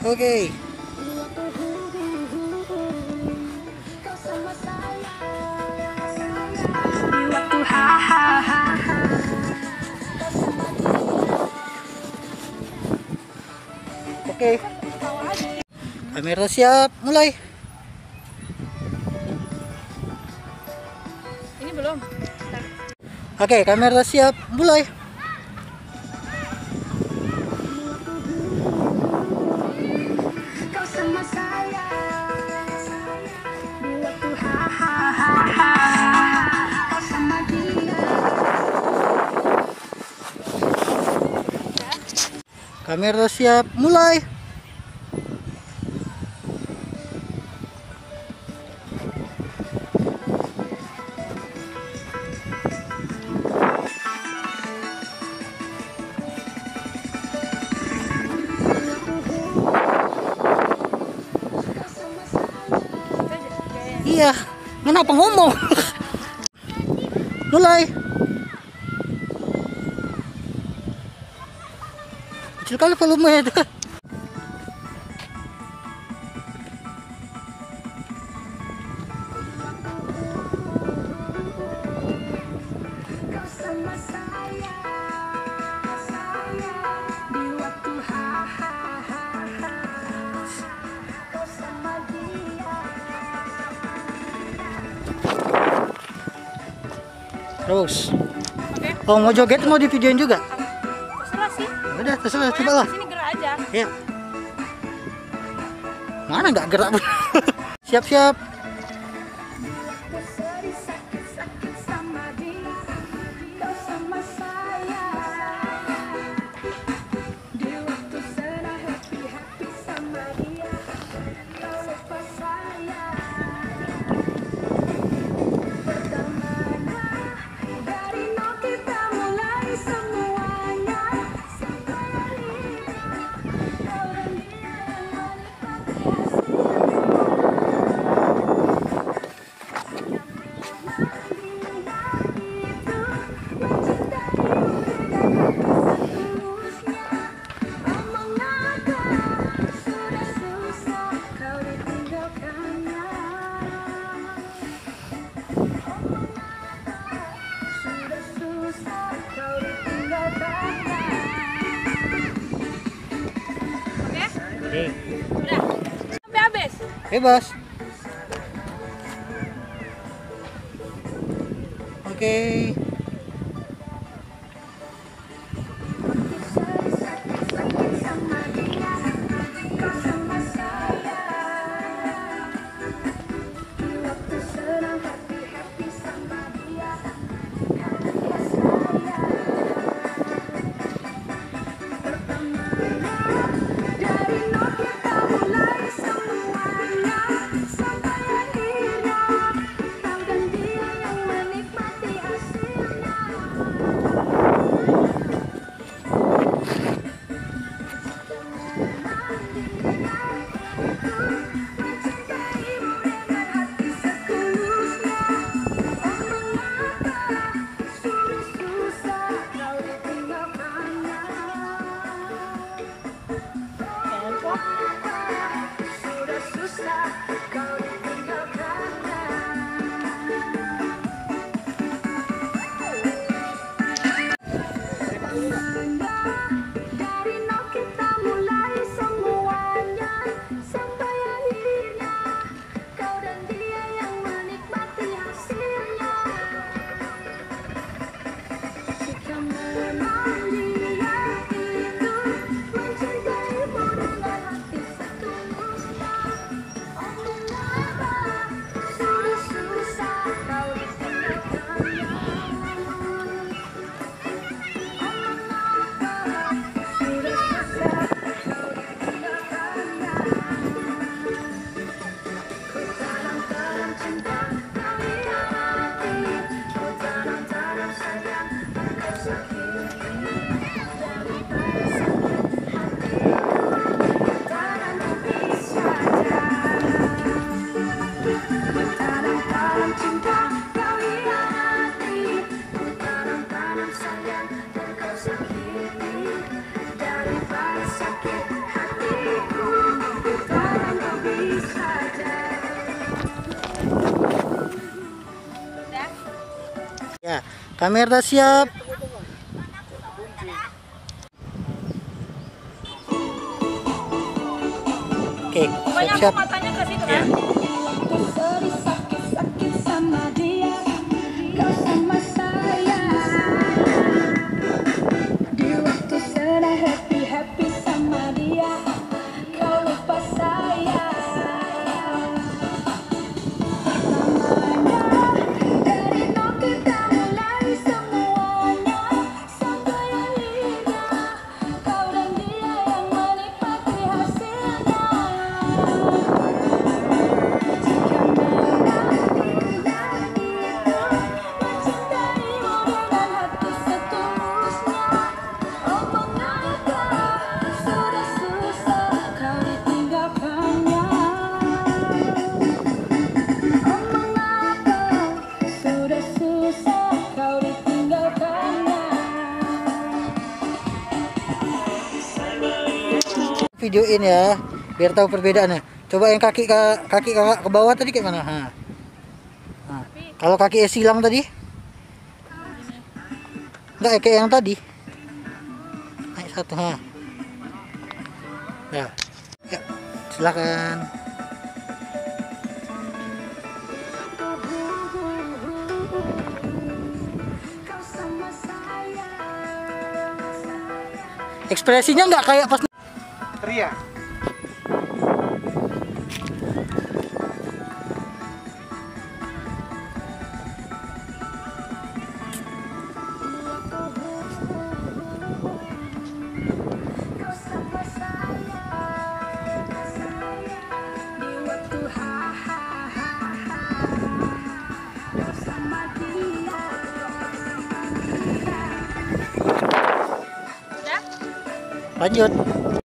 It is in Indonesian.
Oke. Oke. Kamera siap, mulai. Ini belum. Oke, kamera siap, mulai. Kamera siap, mulai. Iya, kenapa ngomong? Mulai. Kecil kali volume itu. Terus. Oke. Oh, mau joget mau di videoin juga? Terserah sih. Udah, terserah, coba lah. Sini gerak aja. Ya. Mana nggak gerak? Siap-siap. Oke. Udah. Sampai habis. Bebas. Oke. Ya, kamera siap. Oke, Pokoknya aku siap-siap. matanya ke situ Ya. kan. Sakit-sakit sama dia, kau sama saya. Di waktu sedang happy-happy sama dia, kau lupa saya. Pertamanya dari nol kita mulai semuanya, sampai akhirnya kau dan dia yang menikmati hasilnya. Videoin ya, biar tahu perbedaannya. Coba yang kaki kakak ke bawah tadi kayak mana? Nah, kalau kaki silang tadi, enggak kayak yang tadi. Naik satu, Ya, ya, silakan. Ekspresinya nggak kayak pas Teriak. Udah? lanjut.